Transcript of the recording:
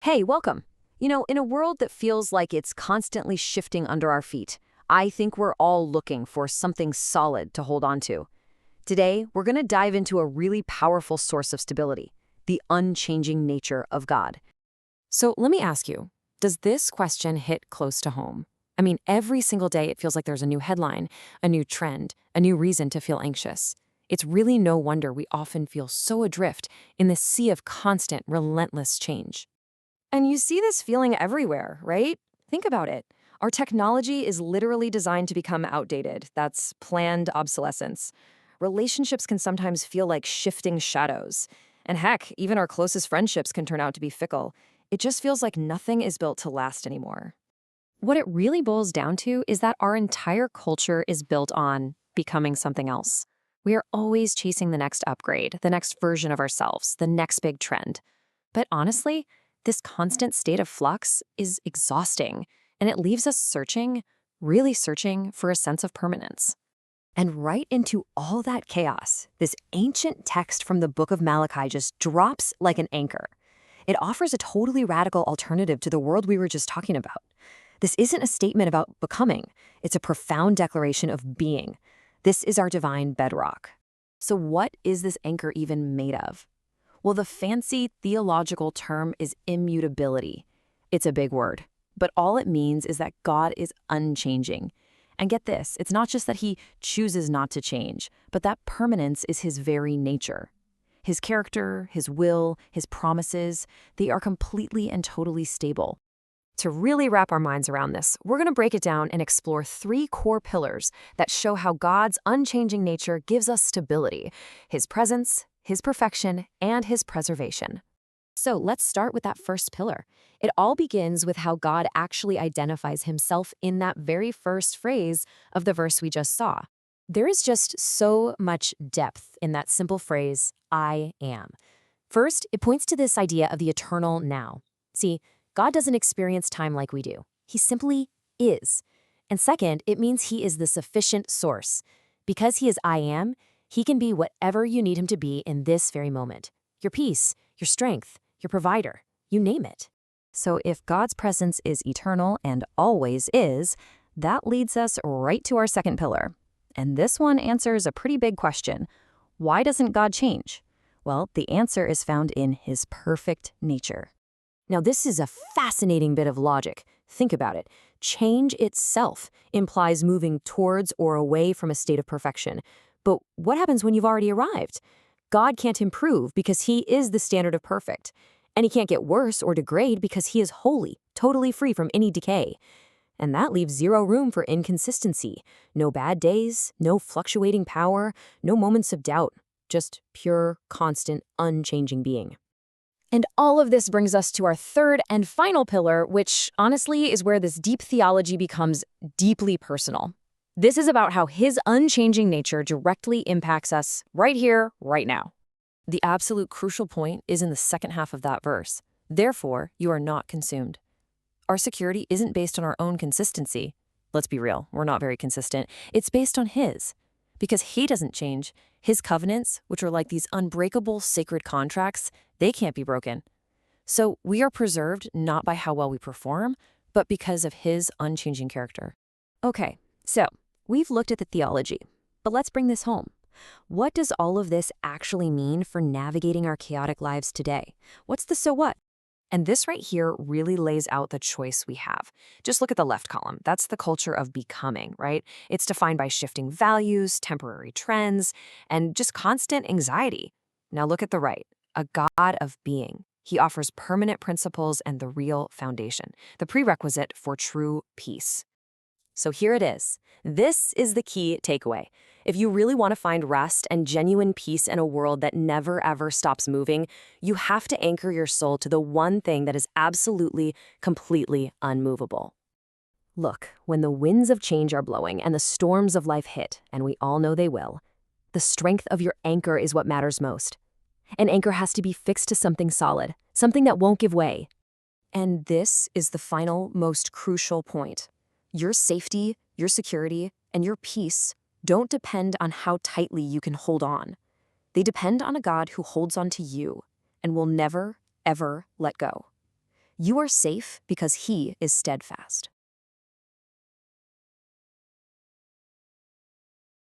Hey, welcome. In a world that feels like it's constantly shifting under our feet, I think we're all looking for something solid to hold on to. Today, we're going to dive into a really powerful source of stability, the unchanging nature of God. So let me ask you, does this question hit close to home? I mean, every single day it feels like there's a new headline, a new trend, a new reason to feel anxious. It's really no wonder we often feel so adrift in this sea of constant, relentless change. And you see this feeling everywhere, right? Think about it. Our technology is literally designed to become outdated. That's planned obsolescence. Relationships can sometimes feel like shifting shadows. And heck, even our closest friendships can turn out to be fickle. It just feels like nothing is built to last anymore. What it really boils down to is that our entire culture is built on becoming something else. We are always chasing the next upgrade, the next version of ourselves, the next big trend. But honestly, this constant state of flux is exhausting, and it leaves us searching, really searching for a sense of permanence. And right into all that chaos, this ancient text from the book of Malachi just drops like an anchor. It offers a totally radical alternative to the world we were just talking about. This isn't a statement about becoming, it's a profound declaration of being. This is our divine bedrock. So, what is this anchor even made of? Well, the fancy theological term is immutability. It's a big word, but all it means is that God is unchanging. And get this, it's not just that he chooses not to change, but that permanence is his very nature. His character, his will, his promises, they are completely and totally stable. To really wrap our minds around this, we're going to break it down and explore three core pillars that show how God's unchanging nature gives us stability: his presence, his perfection, and his preservation. So let's start with that first pillar. It all begins with how God actually identifies himself in that very first phrase of the verse we just saw. There is just so much depth in that simple phrase, I am. First, it points to this idea of the eternal now. See, God doesn't experience time like we do. He simply is. And second, it means he is the sufficient source. Because he is I am, he can be whatever you need him to be in this very moment. Your peace, your strength, your provider, you name it. So if God's presence is eternal and always is, that leads us right to our second pillar. And this one answers a pretty big question. Why doesn't God change? Well, the answer is found in his perfect nature. Now, this is a fascinating bit of logic. Think about it. Change itself implies moving towards or away from a state of perfection. But what happens when you've already arrived? God can't improve because he is the standard of perfect. And he can't get worse or degrade because he is holy, totally free from any decay. And that leaves zero room for inconsistency. No bad days, no fluctuating power, no moments of doubt. Just pure, constant, unchanging being. And all of this brings us to our third and final pillar, which honestly is where this deep theology becomes deeply personal. This is about how his unchanging nature directly impacts us right here, right now. The absolute crucial point is in the second half of that verse. Therefore, you are not consumed. Our security isn't based on our own consistency. Let's be real, we're not very consistent. It's based on his. Because he doesn't change, his covenants, which are like these unbreakable sacred contracts, they can't be broken. So we are preserved not by how well we perform, but because of his unchanging character. Okay, so we've looked at the theology, but let's bring this home. What does all of this actually mean for navigating our chaotic lives today? What's the so what? And this right here really lays out the choice we have. Just look at the left column. That's the culture of becoming, right? It's defined by shifting values, temporary trends, and just constant anxiety. Now look at the right, a God of being. He offers permanent principles and the real foundation, the prerequisite for true peace. So here it is. This is the key takeaway. If you really want to find rest and genuine peace in a world that never ever stops moving, you have to anchor your soul to the one thing that is absolutely, completely unmovable. Look, when the winds of change are blowing and the storms of life hit, and we all know they will, the strength of your anchor is what matters most. An anchor has to be fixed to something solid, something that won't give way. And this is the final, most crucial point. Your safety, your security, and your peace don't depend on how tightly you can hold on. They depend on a God who holds on to you and will never, ever let go. You are safe because He is steadfast.